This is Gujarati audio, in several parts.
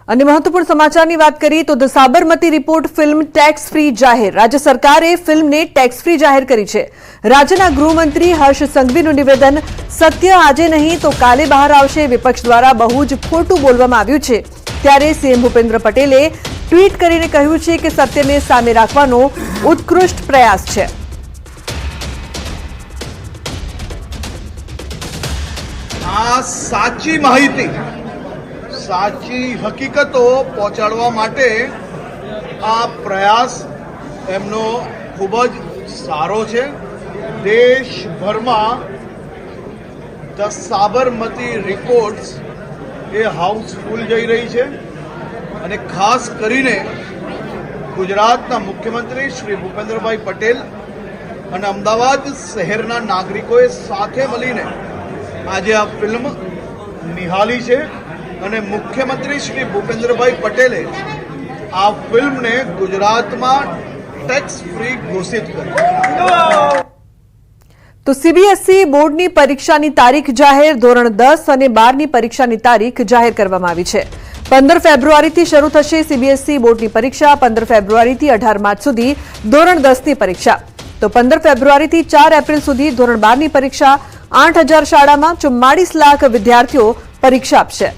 અને મહત્વપૂર્ણ સમાચારની વાત કરીએ તો the Sabarmati report film tax free જાહેર। રાજ્ય સરકારે ફિલ્મને ટેક્સ ફ્રી જાહેર કરી છે। રાજ્યના ગૃહમંત્રી હર્ષ સંઘવીનું નિવેદન, સત્ય આજે નહીં તો કાલે બહાર આવશે। વિપક્ષ દ્વારા બહુ જ ખોટું બોલવામાં આવ્યું છે, ત્યારે સીએમ ભૂપેન્દ્ર પટેલે ટ્વીટ કરીને કહ્યું છે કે સત્યને સામે રાખવાનો ઉત્કૃષ્ટ પ્રયાસ છે। આ સાચી માહિતી, સાચી હકીકતો પહોંચાડવા માટે આ પ્રયાસ એમનો ખૂબ જ સારો છે। દેશભરમાં the Sabarmati reports A Housefull જઈ રહી છે અને ખાસ કરીને ગુજરાતના મુખ્યમંત્રી શ્રી ભૂપેન્દ્રભાઈ પટેલ અને અમદાવાદ શહેરના નાગરિકોએ સાથે મળીને આજે આ ફિલ્મ નિહાળી છે અને મુખ્યમંત્રી શ્રી ભૂપેન્દ્રભાઈ પટેલે આ ફિલ્મને ગુજરાતમાં ટેક્સ ફ્રી ઘોષિત કરી। તો સીબીએસઈ બોર્ડની પરીક્ષાની તારીખ જાહેર। ધોરણ 10 અને 12ની પરીક્ષાની તારીખ જાહેર કરવામાં આવી છે। 15 ફેબ્રુઆરીથી શરૂ થશે સીબીએસઈ બોર્ડની પરીક્ષા। 15 ફેબ્રુઆરીથી 18 માર્ચ સુધી ધોરણ 10ની પરીક્ષા। તો 15 ફેબ્રુઆરીથી 4 એપ્રિલ સુધી ધોરણ 12ની પરીક્ષા। 8000 શાળામાં 44 લાખ વિદ્યાર્થીઓ પરીક્ષા આપશે।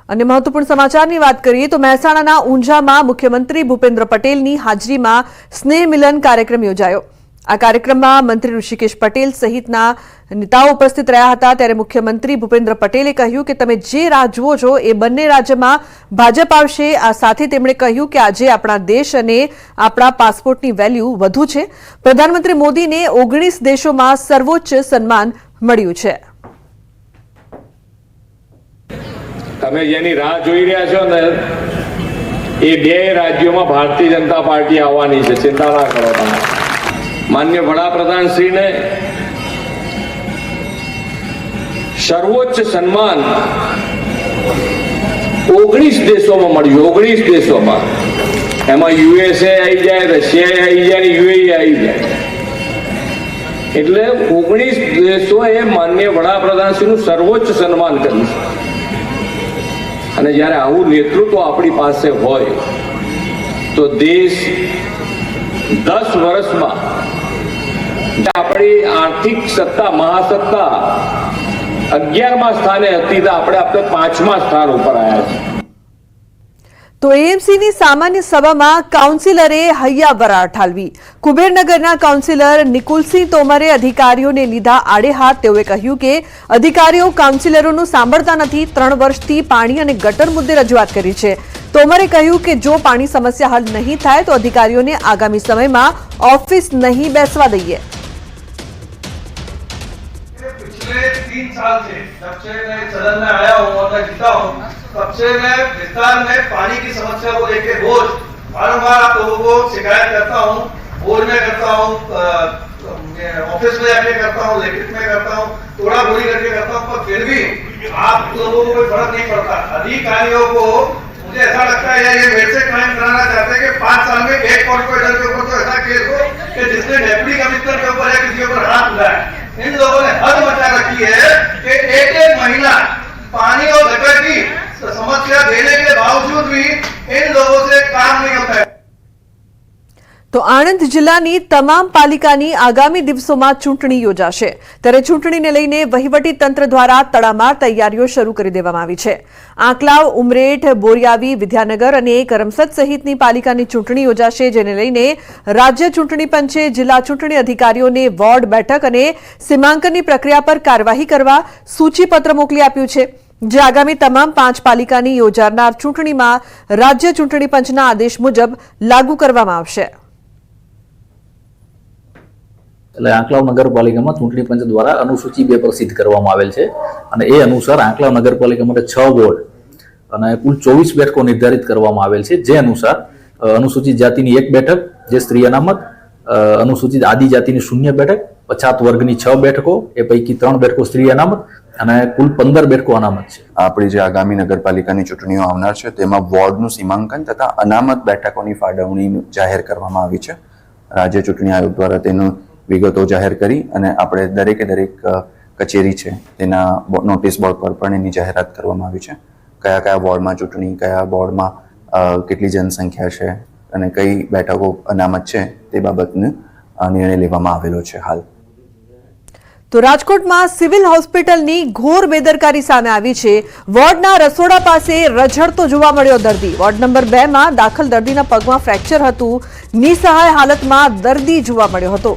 અને મહત્વપૂર્ણ સમાચારની વાત કરીએ તો મહેસાણાના ઊંઝામાં મુખ્યમંત્રી ભૂપેન્દ્ર પટેલની હાજરીમાં સ્નેહ મિલન કાર્યક્રમ યોજાયો। આ કાર્યક્રમમાં મંત્રી ઋષિકેશ પટેલ સહિતના નેતાઓ ઉપસ્થિત રહ્યા હતા। ત્યારે મુખ્યમંત્રી ભૂપેન્દ્ર પટેલે કહ્યું કે તમે જે રાહ જુઓ છો એ બંને રાજ્યમાં ભાજપ આવશે। આ સાથે તેમણે કહ્યું કે આજે આપણા દેશ અને આપણા પાસપોર્ટની વેલ્યુ વધુ છે। પ્રધાનમંત્રી મોદીને 19 દેશોમાં સર્વોચ્ચ સન્માન મળ્યું છે। તમે જેની રાહ જોઈ રહ્યા છો ને એ બે રાજ્યોમાં ભારતીય જનતા પાર્ટી આવવાની છે, ચિંતા ના કરો તમે। માનનીય વડાપ્રધાનશ્રીને સર્વોચ્ચ સન્માન 19 દેશોમાં મળ્યું। 19 દેશોમાં, એમાં યુએસએ આવી જાય, રશિયા આવી જાય, યુએઈ આવી જાય, એટલે 19 દેશોએ માનનીય વડાપ્રધાનશ્રીનું સર્વોચ્ચ સન્માન કર્યું છે। અને જ્યારે આવું નેતૃત્વ આપણી પાસે હોય તો દેશ 10 વર્ષમાં આપણી આર્થિક સત્તા, મહાસત્તા 11મા સ્થાને હતી તો આપણે 5મા સ્થાન ઉપર આવ્યા છે। તો એએમસીની સામાન્ય સભામાં કાઉન્સિલરે હૈયાવરા ઠાલવી। કુબેરનગરના કાઉન્સિલર નિકુલસિંહ તોમરે અધિકારીઓને લીધા આડે હાથ। તેઓએ કહ્યું કે અધિકારીઓ કાઉન્સિલરોનું સાંભળતા નથી। 3 વર્ષથી પાણી અને ગટર મુદ્દે રજૂઆત કરી છે। તોમરે કહ્યું કે જો પાણી સમસ્યા હલ નહીં થાય તો અધિકારીઓને આગામી સમયમાં ઓફિસ नहीं બેસવા દઈએ। पिछले 3 साल से जब से मैं सदन में आया हूँ और मैं जीता हूँ, तब से मैं विस्तार में पानी की समस्या को लेकर रोज बारंबार आप लोगों को शिकायत करता हूँ। बोर्ड में करता हूँ, ऑफिस में जाके करता हूँ, लिखित में करता हूँ, थोड़ा बोली करके करता हूँ, पर फिर भी आप लोगों को कोई फर्क नहीं पड़ता। अधिकारियों को मुझे ऐसा लगता है ये मेरे से क्राइम कराना चाहते हैं कि 5 साल में एक कॉर्पोरेटर के ऊपर तो ऐसा केस हो कि जिसने डेप्यूटी कमिश्नर के ऊपर या किसी के ऊपर हाथ उठाया। इन लोगों ने हद मचा रखी है कि एक महीना पानी और गटर की समस्या देने के बावजूद भी इन लोगों से काम नहीं होता है। તો આણંદ જિલ્લાની તમામ પાલિકાની આગામી દિવસોમાં ચૂંટણી યોજાશે। ત્યારે ચૂંટણીને લઈને વહીવટી તંત્ર દ્વારા તડામાર તૈયારીઓ શરૂ કરી દેવામાં આવી છે। આંકલાવ, ઉમરેઠ, બોરિયાવી, વિદ્યાનગર અને કરમસદ સહિતની પાલિકાની ચૂંટણી યોજાશે, જેને લઈને રાજ્ય ચૂંટણી પંચે જિલ્લા ચૂંટણી અધિકારીઓને વોર્ડ બેઠક અને સીમાંકનની પ્રક્રિયા પર કાર્યવાહી કરવા સૂચિપત્ર મોકલી આપ્યું છે, જે આગામી તમામ 5 પાલિકાની યોજાનાર ચૂંટણીમાં રાજ્ય ચૂંટણી પંચના આદેશ મુજબ લાગુ કરવામાં આવશે। એટલે આંકલાવ નગરપાલિકામાં ચૂંટણી પંચ દ્વારા અનુસૂચિ 2 પ્રસિદ્ધ કરવામાં આવેલ છે અને એ અનુસાર આંકલાવ નગરપાલિકા માટે 6 વોર્ડ અને કુલ 24 બેઠકો નિર્ધારિત કરવામાં આવેલ છે। જે અનુસાર અનુસૂચિત જાતિની 1 બેઠક જે સ્ત્રી અનામત, અનુસૂચિત આદિજાતિની 0 બેઠક, પછાત વર્ગની 6 બેઠકો, એ પૈકી 3 બેઠકો સ્ત્રી અનામત અને કુલ 15 બેઠકો અનામત છે। આપણી જે આગામી નગરપાલિકાની ચૂંટણીઓ આવનાર છે તેમાં વોર્ડનું સીમાંકન તથા અનામત બેઠકોની ફાળવણી જાહેર કરવામાં આવી છે। રાજ્ય ચૂંટણી આયોગ દ્વારા તેનું વિગતો જાહેર કરી અને આપણે દરેકે દરેક કચેરી છે તેના નોટિસ બોર્ડ પર પણ એની જાહેરાત કરવામાં આવી છે. કયા કયા વોર્ડમાં ચૂંટણી, કયા વોર્ડમાં કેટલી જનસંખ્યા છે અને કઈ બેઠકો અનામત છે તે બાબતનો નિર્ણય લેવામાં આવેલો છે હાલ. તો રાજકોટમાં સિવિલ હોસ્પિટલની ઘોર બેદરકારી સામે આવી છે. વોર્ડના રસોડા પાસે રઝળતો જોવા મળ્યો દર્દી. વોર્ડ નંબર 2 માં દાખલ દર્દીના પગમાં ફ્રેક્ચર હતું. નિસહાય હાલતમાં દર્દી જોવા મળ્યો હતો.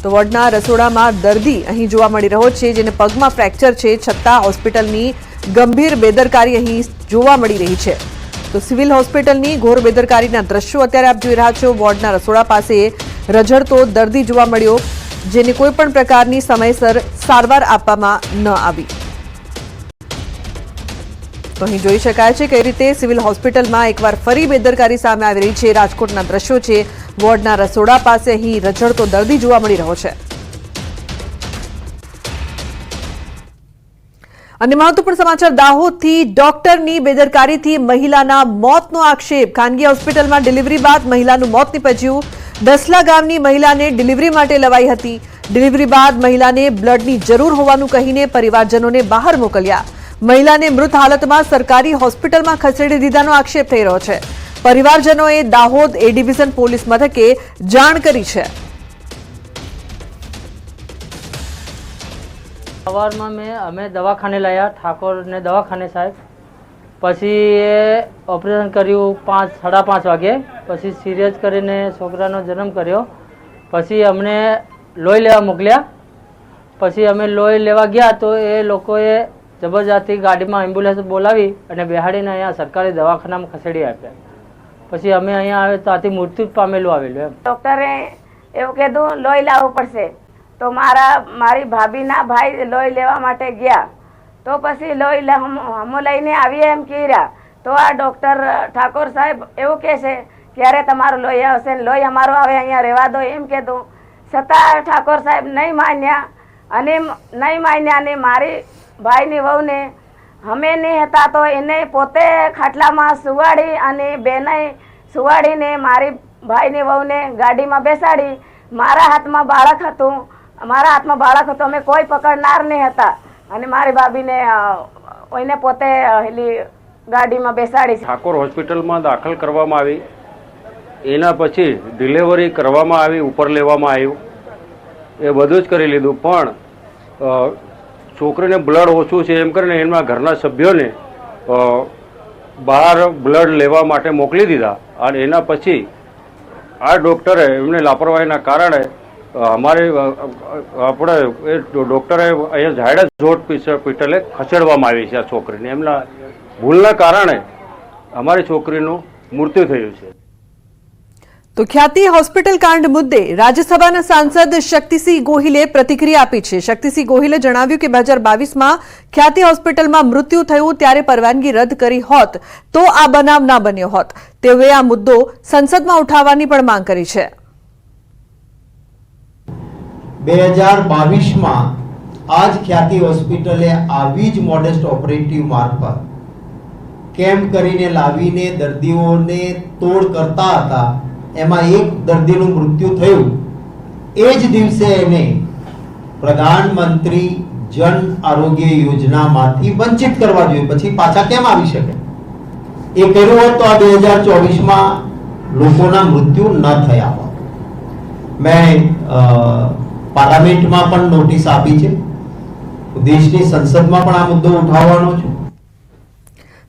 તો વોર્ડના રસોડામાં દર્દી અહીં જોવા મળી રહ્યો છે, જેને પગમાં ફ્રેક્ચર છે, છતાં હોસ્પિટલની ગંભીર બેદરકારી અહીં જોવા મળી રહી છે. તો સિવિલ હોસ્પિટલની ઘોર બેદરકારીના દ્રશ્યો અત્યારે આપ જોઈ રહ્યા છો. વોર્ડના રસોડા પાસે રઝળતો દર્દી જોવા મળ્યો, જેને કોઈ પણ પ્રકારની સમયસર સારવાર આપવામાં ન આવી. તો અહીં જોઈ શકાય છે કઈ રીતે સિવિલ હોસ્પિટલમાં એકવાર ફરી બેદરકારી સામે આવી રહી છે. રાજકોટના દ્રશ્યો છે. વોર્ડના રસોડા પાસે અહીં રઝળતો દર્દી જોવા મળી રહ્યો છે. અને મહત્વપૂર્ણ સમાચાર દાહોદથી ડોક્ટરની બેદરકારીથી મહિલાના મોતનો આક્ષેપ. ખાનગી હોસ્પિટલમાં ડિલિવરી બાદ મહિલાનું મોત નીપજ્યું. દસલા ગામની મહિલાને ડિલિવરી માટે લવાઈ હતી. ડિલિવરી બાદ મહિલાને બ્લડની જરૂર હોવાનું કહીને પરિવારજનોને બહાર મોકલ્યા. મહિલાને મૃત હાલતમાં સરકારી હોસ્પિટલમાં ખસેડી દીધાનો આક્ષેપ થઈ રહ્યો છે. પરિવારજનોએ દાહોદ એ ડિવિઝન પોલીસ મથકે જાણ કરી છે. સવારમાં અમે દવાખાને લાવ્યા, ઠાકોરને દવાખાને સાહેબ. પછી એ ઓપરેશન કર્યું 5:30 વાગે. પછી સિરિયસ કરીને છોકરાનો જન્મ કર્યો. પછી અમને લોહી લેવા મોકલ્યા. પછી અમે લોહી લેવા ગયા તો એ લોકોએ જબરજસ્તી ગાડીમાં એમ્બ્યુલન્સ બોલાવી અને બેહાડીને અહીંયા સરકારી દવાખાનામાં ખસેડી આપ્યા. પછી અમે અહીંયા આવે તો આથી મૃત્યુ પામેલું આવેલું. એમ ડોક્ટરે એવું કીધું લોહી લાવવું પડશે. તો મારી ભાભીના ભાઈ લોહી લેવા માટે ગયા. તો પછી લોહી અમે લઈને આવીએ એમ કીધા. તો આ ડૉક્ટર ઠાકોર સાહેબ એવું કહે છે ક્યારે તમારું લોહી આવશે, લોહી અમારું આવે અહીંયા રહેવા દો એમ કીધું. છતાં ઠાકોર સાહેબ નહીં માન્યા અને મારી ભાઈની વહુને અમે નહીં હતા તો એને પોતે ખાટલામાં સુવાડી અને બેને સુવાડીને મારી ભાઈની વહુને ગાડીમાં બેસાડી. મારા હાથમાં બાળક હતું. અમે કોઈ પકડનાર નહીં હતા અને મારી ભાભીને એને પોતે ગાડીમાં બેસાડી. ઠાકોર હોસ્પિટલમાં દાખલ કરવામાં આવી. એના પછી ડિલિવરી કરવામાં આવી, ઉપર લેવામાં આવ્યું, એ બધું જ કરી લીધું. પણ છોકરીને બ્લડ ઓછું છે એમ કરીને એમના ઘરના સભ્યોને બહાર બ્લડ લેવા માટે મોકલી દીધા. અને એના પછી આ ડૉક્ટરે એમને લાપરવાહીના કારણે આપણે એ ડૉક્ટરે અહીંયા ઝાયડસ હોસ્પિટલે ખસેડવામાં આવી છે આ છોકરીને. એમના ભૂલના કારણે અમારી છોકરીનું મૃત્યુ થયું છે. તો ખ્યાતિ હોસ્પિટલ કાંડ મુદ્દે રાજ્યસભાના સાંસદ શક્તિસિંહ ગોહિલે પ્રતિક્રિયા આપી છે. શક્તિસિંહ ગોહિલે જણાવ્યું કે 2022માં ખ્યાતિ હોસ્પિટલમાં મૃત્યુ થયું ત્યારે પરવાનગી રદ કરી હોત તો આ બનાવ ના બન્યો હોત. તેઓએ આ મુદ્દો સંસદમાં ઉઠાવવાની પણ માંગ કરી છે. 2022માં આજ ખ્યાતિ હોસ્પિટલે આવી જ મોડેસ્ટ ઓપરેટિવ મારફત કેમ્પ કરીને લાવીને દર્દીઓને તોડ કરતા હતા. એમાં એક દર્દીનું મૃત્યુ થયું. એ જ દિવસે એને પ્રધાનમંત્રી જન આરોગ્ય યોજનામાંથી વંચિત કરવા જોઈએ. પછી પાછા કેમ આવી શકે? એ કર્યું હોત તો આ 2024માં લોકોના મૃત્યુ ન થયા હોત. મેં પાર્લામેન્ટમાં પણ નોટિસ આપી છે. દેશની સંસદમાં પણ આ મુદ્દો ઉઠાવવાનો છું.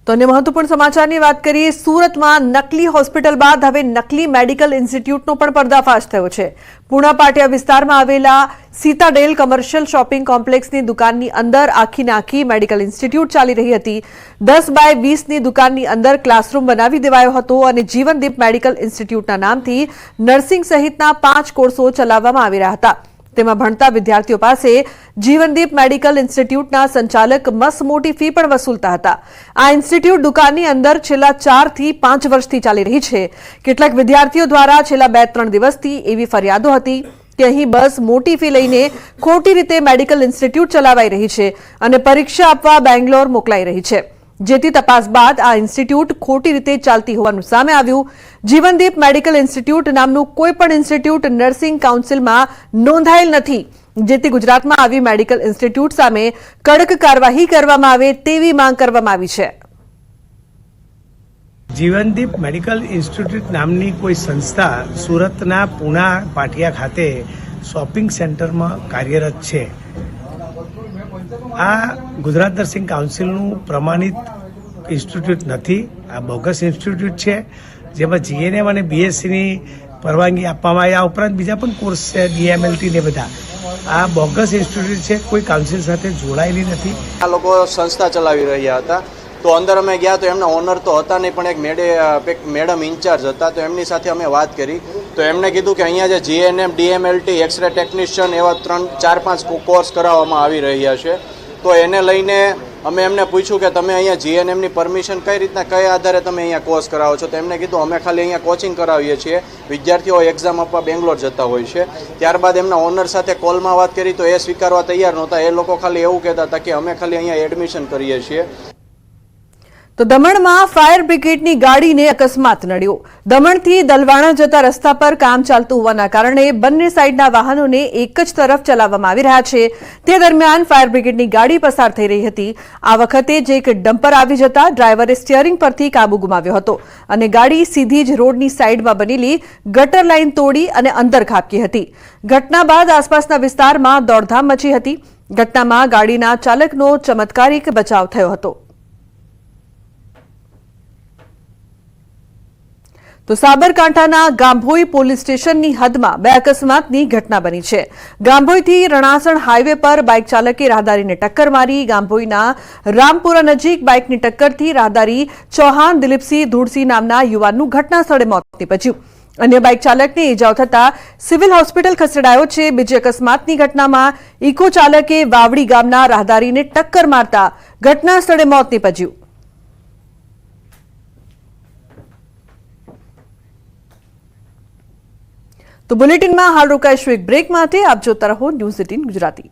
તો અન્ય મહત્વપૂર્ણ સમાચારની વાત કરીએ. સુરતમાં નકલી હોસ્પિટલ બાદ હવે નકલી મેડિકલ ઇન્સ્ટિટ્યૂટનો પણ પર્દાફાશ થયો છે. પૂણા પાટિયા વિસ્તારમાં આવેલા સીતાડેલ કમર્શિયલ શોપિંગ કોમ્પ્લેક્સની દુકાનની અંદર આખી મેડિકલ ઇન્સ્ટિટ્યૂટ ચાલી રહી હતી. 10x20ની દુકાનની અંદર ક્લાસરૂમ બનાવી દેવાયો હતો અને જીવનદીપ મેડિકલ ઇન્સ્ટિટ્યૂટના નામથી નર્સિંગ સહિતના 5 કોર્સો ચલાવવામાં આવી રહ્યા હતા. તેમાં ભણતા વિદ્યાર્થીઓ પાસે જીવનદીપ મેડિકલ ઇન્સ્ટિટ્યૂટના સંચાલક મસ્ત મોટી ફી પણ વસૂલતા હતા. આ ઇન્સ્ટિટ્યૂટ દુકાનની અંદર છેલ્લા 4 થી 5 વર્ષથી ચાલી રહી છે. કેટલાક વિદ્યાર્થીઓ દ્વારા છેલ્લા 2-3 દિવસથી એવી ફરિયાદો હતી કે અહીં બસ મોટી ફી લઈને ખોટી રીતે મેડિકલ ઇન્સ્ટિટ્યૂટ ચલાવાઈ રહી છે અને પરીક્ષા આપવા બેંગ્લોર મોકલાઈ રહી છે. જેથી તપાસ બાદ આ ઇન્સ્ટિટ્યૂટ ખોટી રીતે ચાલતી હોવાનું સામે આવ્યું. જીવનદીપ મેડિકલ ઇન્સ્ટિટ્યૂટ નામનું કોઈ પણ ઇન્સ્ટિટ્યૂટ નર્સિંગ કાઉન્સિલમાં નોંધાયેલ નથી, જેથી ગુજરાતમાં આવી મેડિકલ ઇન્સ્ટિટ્યૂટ સામે કડક કાર્યવાહી કરવામાં આવે તેવી માંગ કરવામાં આવી છે. જીવનદીપ મેડિકલ ઇન્સ્ટિટ્યૂટ નામની કોઈ સંસ્થા સુરતના પૂના પાટિયા ખાતે શોપિંગ સેન્ટરમાં કાર્યરત છે. આ ગુજરાત નર્સિંગ કાઉન્સિલનું પ્રમાણિત ઇન્સ્ટિટ્યૂટ નથી, આ બોગસ ઇન્સ્ટિટ્યૂટ છે, જેમાં જીએનએમ અને બીએસસીની પરવાનગી આપવામાં આવી. આ ઉપરાંત બીજા પણ કોર્સ છે, ડીએમએલટી ને બધા. આ બોગસ ઇન્સ્ટિટ્યૂટ છે, કોઈ કાઉન્સિલ સાથે જોડાયેલી નથી. આ લોકો સંસ્થા ચલાવી રહ્યા હતા, તો અંદર અમે ગયા તો એમના ઓનર તો હતા નહીં, પણ એક મેડમ ઇન્ચાર્જ હતા. તો એમની સાથે અમે વાત કરી તો એમણે કીધું કે અહીંયા જે જીએનએમ, ડીએમએલટી, એક્સરે ટેકનિશિયન એવા 3-4-5 કોર્સ કરાવવામાં આવી રહ્યા છે. તો એને લઈને અમે એમને પૂછ્યું કે તમે અહીંયા જીએનએમની પરમિશન કઈ રીતના, કયા આધારે તમે અહીંયા કોર્સ કરાવો છો? તો એમને કીધું અમે ખાલી અહીંયા કોચિંગ કરાવીએ છીએ, વિદ્યાર્થીઓ એક્ઝામ આપવા બેંગ્લોર જતા હોય છે. ત્યારબાદ એમના ઓનર સાથે કોલમાં વાત કરી તો એ સ્વીકારવા તૈયાર નહોતા. એ લોકો ખાલી એવું કહેતા હતા કે અમે ખાલી અહીંયા એડમિશન કરીએ છીએ. તો દમણમાં ફાયર બ્રિગેડની ગાડીને અકસ્માત નડ્યો. દમણથી દલવાણા જતા રસ્તા પર કામ ચાલતું હોવાના કારણે બંને સાઈડના વાહનોને એક જ તરફ ચલાવવામાં આવી રહ્યા છે. તે દરમિયાન ફાયર બ્રિગેડની ગાડી પસાર થઈ રહી હતી. આ વખતે જ એક ડમ્પર આવી જતા ડ્રાઈવરે સ્ટીયરિંગ પરથી કાબુ ગુમાવ્યો હતો અને ગાડી સીધી જ રોડની સાઈડમાં બનેલી ગટર લાઈન તોડી અને અંદર ખાબકી હતી. ઘટના બાદ આસપાસના વિસ્તારમાં દોડધામ મચી હતી. ઘટનામાં ગાડીના ચાલકનો ચમત્કારિક બચાવ થયો હતો. તો સાબરકાંઠાના ગાંભોઈ પોલીસ સ્ટેશનની હદમાં 2 અકસ્માતની ઘટના બની છે. ગાંભોઈથી રણાસણ હાઈવે પર બાઇક ચાલકે રાહદારીને ટક્કર મારી. ગાંભોઈના રામપુરા નજીક બાઇકની ટક્કરથી રાહદારી ચૌહાણ દિલીપસિંહ ધૂળસિંહ નામના યુવાનનું ઘટના સ્થળે મોત નીપજ્યું. અન્ય બાઇક ચાલકને ઇજાઓ થતા સિવિલ હોસ્પિટલ ખસેડાયો છે. બીજી અકસ્માતની ઘટનામાં ઇકો ચાલકે વાવડી ગામના રાહદારીને ટક્કર મારતા ઘટના સ્થળે મોત નીપજ્યું. તો બુલેટિનમાં હાલ રોકાઈશું એક બ્રેક માટે. આપ જોતા રહો ન્યૂઝ 18 ગુજરાતી.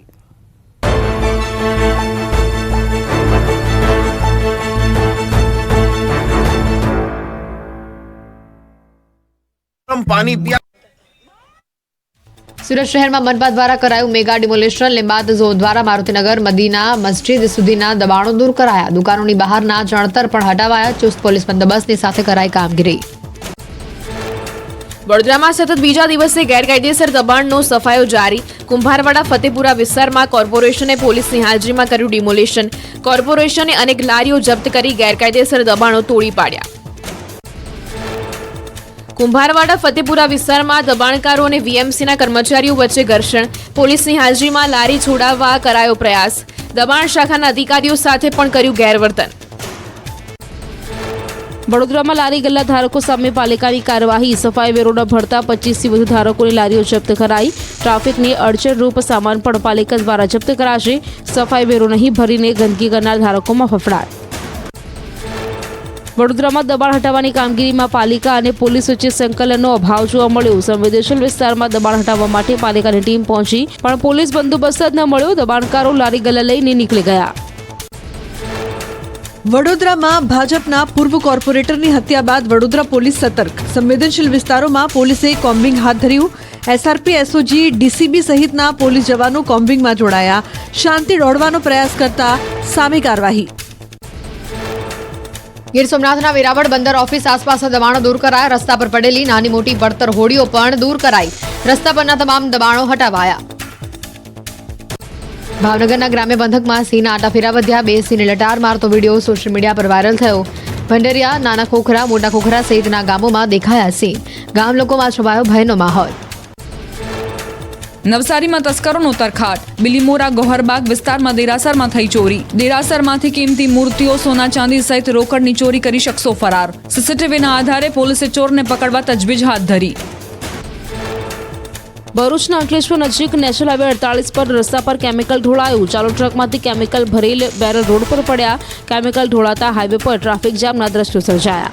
સુરત શહેરમાં મનપા દ્વારા કરાયું મેગા ડિમોલેશન. લીંબાદ ઝોન દ્વારા મારુતિનગર મદીના મસ્જિદ સુધીના દબાણો દૂર કરાયા. દુકાનોની બહારના ચણતર પણ હટાવાયા. ચુસ્ત પોલીસ બંદોબસ્તની સાથે કરાઈ કામગીરી. વડોદરામાં સતત બીજા દિવસે ગેરકાયદેસર દબાણનો સફાયો જારી. કુંભારવાડા ફતેપુરા વિસ્તારમાં કોર્પોરેશને પોલીસની હાજરીમાં કર્યું ડિમોલેશન. કોર્પોરેશને અનેક લારીઓ જપ્ત કરી ગેરકાયદેસર દબાણો તોડી પાડ્યા. કુંભારવાડા ફતેપુરા વિસ્તારમાં દબાણકારો અને વીએમસીના કર્મચારીઓ વચ્ચે ઘર્ષણ. પોલીસની હાજરીમાં લારી છોડાવવા કરાયો પ્રયાસ. દબાણ શાખાના અધિકારીઓ સાથે પણ કર્યું ગેરવર્તન. વડોદરામાં લારી ગલ્લા ધારકો સામે પાલિકાની કાર્યવાહી. સફાઈ વેરો ન ભરતા 25થી વધુ ધારકોની લારીઓ જપ્ત કરાઈ. ટ્રાફિકની અડચણરૂપ સામાન પણ પાલિકા દ્વારા જપ્ત કરાશે. સફાઈ વેરો નહીં ભરીને ગંદકી કરનાર ધારકોમાં ફફડાટ. વડોદરામાં દબાણ હટાવવાની કામગીરીમાં પાલિકા અને પોલીસ વચ્ચે સંકલનનો અભાવ જોવા મળ્યો. સંવેદનશીલ વિસ્તારમાં દબાણ હટાવવા માટે પાલિકાની ટીમ પહોંચી, પણ પોલીસ બંદોબસ્ત જ ન મળ્યો. દબાણકારો લારી ગલ્લા લઈને નીકળી ગયા. વડોદરામાં ભાજપના પૂર્વ કોર્પોરેટરની હત્યા બાદ વડોદરા પોલીસ સતર્ક. સંવેદનશીલ વિસ્તારોમાં પોલીસે કોમ્બિંગ હાથ ધર્યું. એસઆરપી, એસઓજી, ડીસીબી સહિતના પોલીસ જવાનો કોમ્બિંગમાં જોડાયા. શાંતિ દોડવાનો પ્રયાસ કરતા સામે કાર્યવાહી. ગીર સોમનાથના વેરાવળ બંદર ઓફિસ આસપાસના દબાણો દૂર કરાયા. રસ્તા પર પડેલી નાની મોટી પડતર હોડીઓ પણ દૂર કરાઈ. રસ્તા પરના તમામ દબાણો હટાવાયા. ભાવનગરના ગ્રામ્ય બંધકમાં સિંહના આટા ફેરા વધ્યા. 2 સિંહને લટાર મારતો વિડીયો સોશિયલ મીડિયા પર વાયરલ થયો. ભંડેરિયા, નાના ખોખરા, મોટા ખોખરા સહિતના ગામોમાં દેખાયા સિંહ. ગામ લોકોમાં છવાયો ભયનો માહોલ. નવસારીમાં તસ્કરોનો તરખાટ. બિલીમોરા ગોહરબાગ વિસ્તારમાં દેરાસરમાં થઈ ચોરી. દેરાસરમાંથી કિંમતી મૂર્તિઓ, સોના ચાંદી સહિત રોકડની ચોરી કરી શખ્સો ફરાર. સીસીટીવીના આધારે પોલીસે ચોરને પકડવા તજવીજ હાથ ધરી. ભરૂચના અંકલેશ્વર નજીક નેશનલ હાઈવે 48 પર રસ્તા પર કેમિકલ ઢોળાયું. ચાલુ ટ્રકમાંથી કેમિકલ ભરેલ બેરલ રોડ પર પડ્યા. કેમિકલ ઢોળાતા હાઈવે પર ટ્રાફિક જામના દ્રશ્યો સર્જાયા.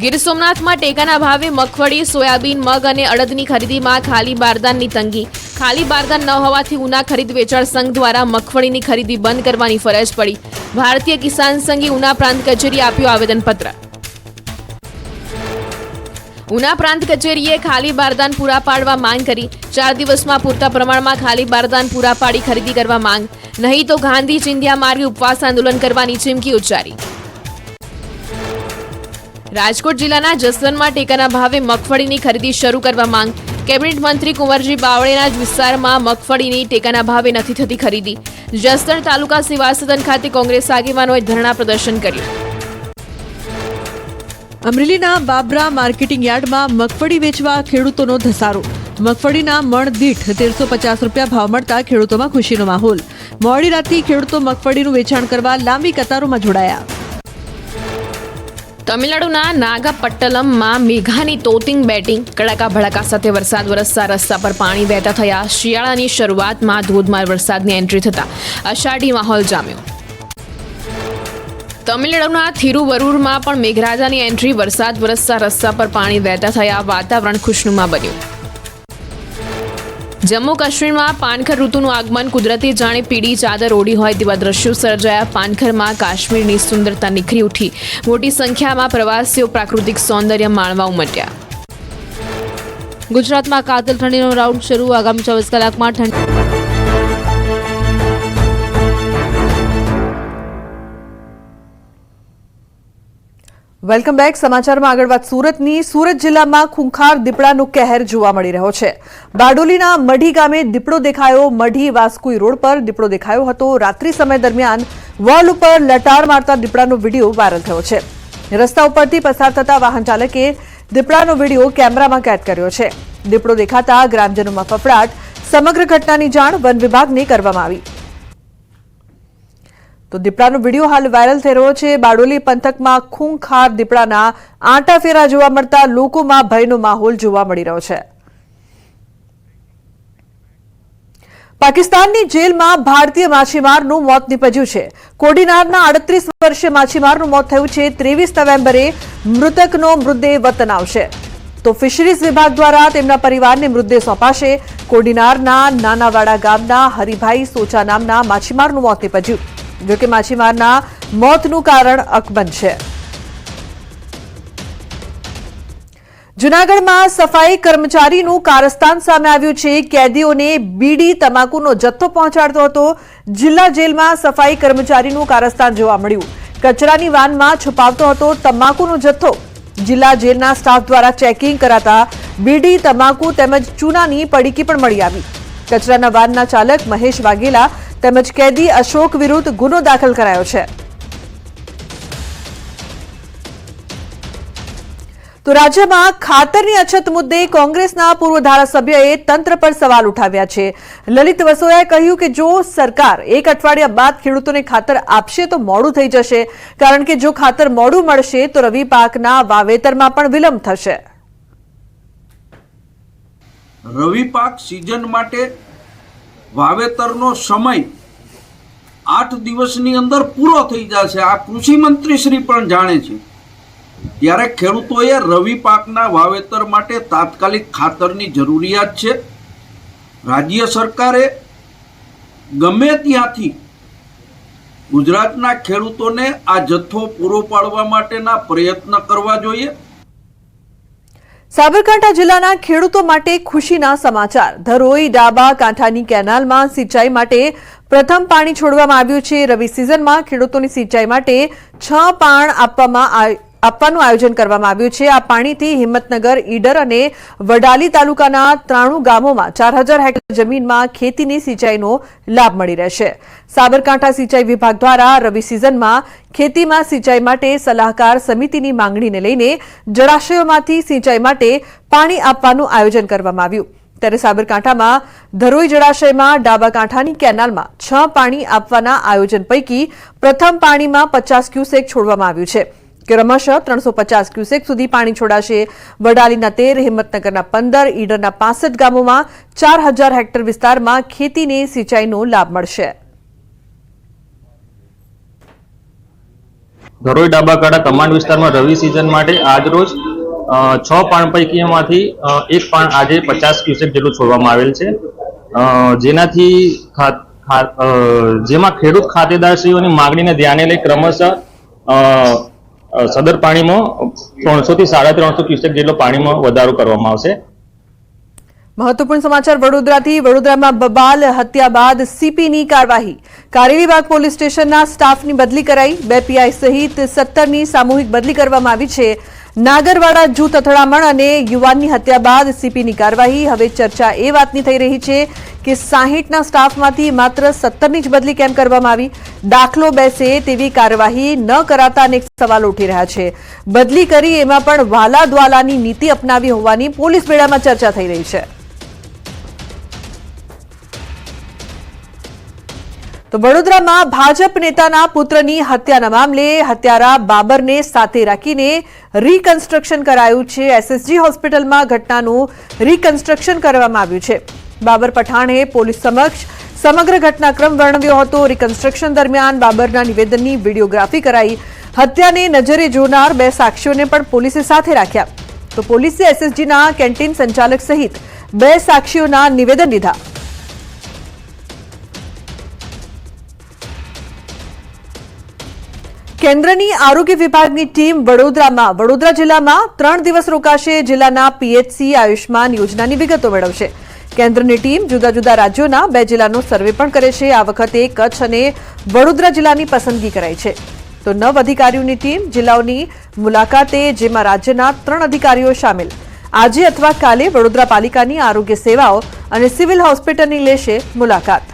ગીર સોમનાથમાં ટેકાના ભાવે મગફળી, સોયાબીન, મગ અને અડદની ખરીદીમાં ખાલી બારદાનની તંગી. ખાલી બારદાન ન હોવાથી ઉના ખરીદ વેચાણ સંઘ દ્વારા મગફળીની ખરીદી બંધ કરવાની ફરજ પડી. ભારતીય કિસાન સંઘે ઉના પ્રાંત કચેરીએ આપ્યું આવેદનપત્ર. ઉના પ્રાંત કચેરીએ ખાલી બારદાન પૂરા પાડવા માંગ કરી. 4 દિવસમાં પૂરતા પ્રમાણમાં ખાલી બારદાન પૂરા પાડી ખરીદી કરવા માંગ. નહીં તો ગાંધી ચિંધ્યા માર્ગે ઉપવાસ આંદોલન કરવાની ચીમકી ઉચ્ચારી. રાજકોટ જિલ્લાના જસદણમાં ટેકાના ભાવે મગફળીની ખરીદી શરૂ કરવા માંગ. કેબિનેટ મંત્રી કુંવરજી બાવળેના જ વિસ્તારમાં મગફળીની ટેકાના ભાવે નથી થતી ખરીદી. જસદણ તાલુકા સેવા સદન ખાતે કોંગ્રેસ આગેવાનોએ ધરણા પ્રદર્શન કર્યું. અમરેલીના બાબરા માર્કેટિંગ યાર્ડમાં મગફળી વેચવા ખેડૂતોનો ધસારો. મગફળીના મણ દીઠ 1350 રૂપિયા ભાવ મળતા ખેડૂતોમાં ખુશીનો માહોલ. મોડી રાતથી ખેડૂતો મગફળીનું વેચાણ કરવા લાંબી કતારોમાં જોડાયા. તમિલનાડુના નાગાપટ્ટનમમાં મેઘાની તોતિંગ બેટિંગ. કડાકા ભડાકા સાથે વરસાદ વરસતા રસ્તા પર પાણી વહેતા થયા. શિયાળાની શરૂઆતમાં ધોધમાર વરસાદની એન્ટ્રી થતા અષાઢી માહોલ જામ્યો. તમિલનાડુના થિરુવરુરમાં પણ મેઘરાજાની એન્ટ્રી. વરસાદ વરસતા રસ્તા પર પાણી વહેતા થયા. વાતાવરણ ખુશનુમા બન્યું. જમ્મુ કાશ્મીરમાં પાનખર ઋતુનું આગમન. કુદરતી જાણે પીળી ચાદર ઓઢી હોય તેવા દ્રશ્યો સર્જાયા. પાનખરમાં કાશ્મીરની સુંદરતા નિખરી ઉઠી. મોટી સંખ્યામાં પ્રવાસીઓ પ્રાકૃતિક સૌંદર્ય માણવા ઉમટ્યા. ગુજરાતમાં કાતિલ ઠંડીનો રાઉન્ડ શરૂ. આગામી 24 કલાકમાં ઠંડી. Welcome back. સમાચારમાં આગળ વાત સુરતની. સુરત જિલ્લામાં ખૂંખાર દીપડાનો કહેર જોવા મળી રહ્યો છે. બારડોલીના મઢી ગામે દીપડો દેખાયો. મઢી વાસ્કુઈ રોડ પર દીપડો દેખાયો હતો. રાત્રિ સમય દરમિયાન વોલ ઉપર લટાર મારતા દીપડાનો વિડીયો વાયરલ થયો છે. રસ્તા ઉપરથી પસાર થતા વાહન ચાલકે દીપડાનો વિડીયો કેમેરામાં કેદ કર્યો છે. દીપડો દેખાતા ગ્રામજનોમાં ફફડાટ. સમગ્ર ઘટનાની જાણ વન વિભાગને કરવામાં આવી. તો દીપડાનો વિડીયો હાલ વાયરલ થઈ રહ્યો છે. બારડોલી પંથકમાં ખૂંખાર દીપડાના આંટાફેરા જોવા મળતા લોકોમાં ભયનો માહોલ જોવા મળી રહ્યો છે. પાકિસ્તાનની જેલમાં ભારતીય માછીમારનું મોત નીપજ્યું છે. કોડીનારના 38 વર્ષીય માછીમારનું મોત થયું છે. 23 નવેમ્બરે મૃતકનો મૃતદેહ વતન આવશે. તો ફિશરીઝ વિભાગ દ્વારા તેમના પરિવારને મૃતદેહ સોંપાશે. કોડીનારના નાનાવાડા ગામના હરિભાઈ સોચા નામના માછીમારનું મોત નીપજ્યું. જોકે માછીમારના મોતનું કારણ અકબંધ છે. જૂનાગઢમાં સફાઈ કર્મચારીનું કારસ્તાન સામે આવ્યું છે. કેદીઓને બીડી તમાકુનો જથ્થો પહોંચાડતો હતો. જિલ્લા જેલમાં સફાઈ કર્મચારીનું કારસ્તાન જોવા મળ્યું. કચરાની વાનમાં છુપાવતો હતો તમાકુનો જથ્થો. જિલ્લા જેલના સ્ટાફ દ્વારા ચેકિંગ કરાતા બીડી તમાકુ તેમજ ચૂનાની પડીકી પણ મળી આવી. કચરાના વાનના ચાલક મહેશ વાઘેલા તેમજ કેદી અશોક વિરુદ્ધ ગુનો દાખલ કરાયો છે. તો રાજ્યમાં ખાતરની અછત મુદ્દે કોંગ્રેસના પૂર્વ ધારાસભ્યએ તંત્ર પર સવાલ ઉઠાવ્યા છે. લલિત વસોયાએ કહ્યું કે જો સરકાર એક અઠવાડિયા બાદ ખેડૂતોને ખાતર આપશે તો મોડું થઈ જશે, કારણ કે જો ખાતર મોડું મળશે તો રવિ પાકના વાવેતરમાં પણ વિલંબ થશે. રવિ પાક સિઝન માટે વાવેતરનો સમય 8 દિવસની અંદર પૂરો થઈ જશે. આ કૃષિ મંત્રી શ્રી પણ જાણે છે. ત્યારે ખેડૂતોએ રવિ પાકના વાવેતર માટે તાત્કાલિક ખાતરની જરૂરિયાત છે. રાજ્ય સરકારે ગમે ત્યાંથી ગુજરાતના ખેડૂતોને આ જથ્થો પૂરો પાડવા માટેના પ્રયત્ન કરવા જોઈએ. સાબરકાંઠા જિલ્લાના ખેડૂતો માટે ખુશીના સમાચાર. ધરોઈ ડાબા કાંઠાની કેનાલમાં સિંચાઈ માટે પ્રથમ પાણી છોડવામાં આવ્યું છે. રવિ સિઝનમાં ખેડૂતોની સિંચાઈ માટે 6 પાણ આપવાનું આયોજન કરવામાં આવ્યું છે. આ પાણીથી હિંમતનગર, ઈડર અને વડાલી તાલુકાના 93 ગામોમાં 4000 હેક્ટર જમીનમાં ખેતીની સિંચાઈનો લાભ મળી રહેશે. સાબરકાંઠા સિંચાઈ વિભાગ દ્વારા રવિ સિઝનમાં ખેતીમાં સિંચાઈ માટે સલાહકાર સમિતિની માંગણીને લઈને જળાશયોમાંથી સિંચાઈ માટે પાણી આપવાનું આયોજન કરવામાં આવ્યું. ત્યારે સાબરકાંઠામાં ધરોઈ જળાશયમાં ડાબા કાંઠાની કેનાલમાં 6 પાણી આપવાના આયોજન પૈકી પ્રથમ પાણીમાં 50 ક્યુસેક છોડવામાં આવ્યું છે. ક્રમશઃ 350 ક્યુસેક સુધી પાણી છોડાશે. વડાલીના 13, હિંમતનગરના 15, ઈડરના 65 ગામોમાં 4000 હેક્ટર વિસ્તારમાં ખેતીને સિંચાઈનો લાભ મળશે. ધરોઈ ડાબાકાંઠા કમાન્ડ વિસ્તારમાં રવિ સિઝન માટે આજરોજ 6 પાણ પૈકીમાંથી 1 પાણ આજે 50 ક્યુસેક જેટલું છોડવામાં આવેલ છે. જેનાથી જેમાં ખેડૂત ખાતેદારશ્રીઓની માંગણીને ધ્યાને લઈ ક્રમશઃ સદર પાણીમાં 300 થી 350 ક્યુસેક જેટલો પાણીમાં વધારો કરવામાં આવશે. મહત્વપૂર્ણ સમાચાર વડોદરાથી. વડોદરામાં બબાલ હત્યા બાદ સીપીની કાર્યવાહી. કારેલીબાગ પોલીસ સ્ટેશનના સ્ટાફની બદલી કરાઈ. 2 પીઆઈ સહિત 17ની સામૂહિક બદલી કરવામાં આવી છે. નાગરવાડા જૂથ અથડામણ અને યુવાનની હત્યા બાદ સીપીની કાર્યવાહી. હવે ચર્ચા એ વાતની થઈ રહી છે કે 60ના સ્ટાફમાંથી માત્ર 17ની જ બદલી કેમ કરવામાં આવી? દાખલો બેસે તેવી કાર્યવાહી ન કરાતા અનેક સવાલો ઉઠી રહ્યા છે. બદલી કરી એમાં પણ વાલા દ્વાલાની નીતિ અપનાવી હોવાની પોલીસ બેડામાં ચર્ચા થઈ રહી છે. તો વડોદરામાં ભાજપ નેતાના પુત્રની હત્યાના મામલે હત્યારા બાબરને સાથે રાખીને રીકન્સ્ટ્રક્શન કરાયું છે. એસએસજી હોસ્પિટલમાં ઘટનાનું રીકન્સ્ટ્રક્શન કરવામાં આવ્યું છે. બાબર પઠાણે પોલીસ સમક્ષ સમગ્ર ઘટનાક્રમ વર્ણવ્યો હતો. રીકન્સ્ટ્રક્શન દરમિયાન બાબરના નિવેદનની વિડીયોગ્રાફી કરાઈ. હત્યાને નજરે જોનાર 2 સાક્ષીઓને પણ પોલીસે સાથે રાખ્યા. તો પોલીસે એસએસજીના કેન્ટીન સંચાલક સહિત 2 સાક્ષીઓના નિવેદન લીધા. કેન્દ્રની આરોગ્ય વિભાગની ટીમ વડોદરા જિલ્લામાં 3 દિવસ રોકાશે. જિલ્લાના પીએચસી આયુષ્માન યોજનાની વિગતો મેળવશે. કેન્દ્રની ટીમ જુદા જુદા રાજ્યોના 2 જિલ્લાનો સર્વે પણ કરે છે. આ વખતે કચ્છ અને વડોદરા જિલ્લાની પસંદગી કરાઈ છે. તો 9 અધિકારીઓની ટીમ જિલ્લાઓની મુલાકાતે, જેમાં રાજ્યના 3 અધિકારીઓ સામેલ. આજે અથવા કાલે વડોદરા પાલિકાની આરોગ્ય સેવાઓ અને સિવિલ હોસ્પિટલની લેશે મુલાકાત.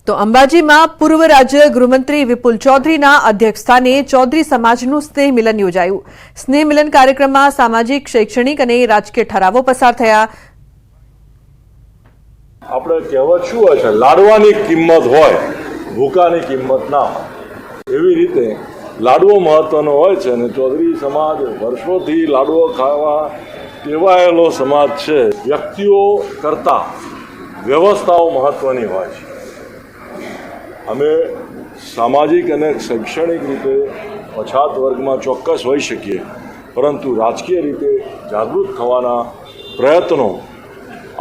તો અંબાજીમાં પૂર્વ રાજ્ય ગૃહમંત્રી વિપુલ ચૌધરીના અધ્યક્ષસ્થાને ચૌધરી સમાજનું સ્નેહ મિલન યોજાયું. સ્નેહ મિલન કાર્યક્રમમાં સામાજિક, શૈક્ષણિક અને રાજકીય ઠરાવો પસાર થયા. આપણે કહેવત શું હોય છે, લાડવાની કિંમત હોય, ભૂકાની કિંમત ના હોય. એવી રીતે લાડવો મહત્વનો હોય છે અને ચૌધરી સમાજ વર્ષોથી લાડવો ખાવા ટેવાયેલો સમાજ છે. વ્યક્તિઓ કરતાં વ્યવસ્થાઓ મહત્વની હોય છે. અમે સામાજિક અને શૈક્ષણિક રીતે પછાત વર્ગમાં ચોક્કસ હોઈ શકીએ, પરંતુ રાજકીય રીતે જાગૃત થવાના પ્રયત્નો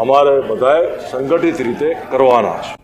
અમારે બધાએ સંગઠિત રીતે કરવાના છે.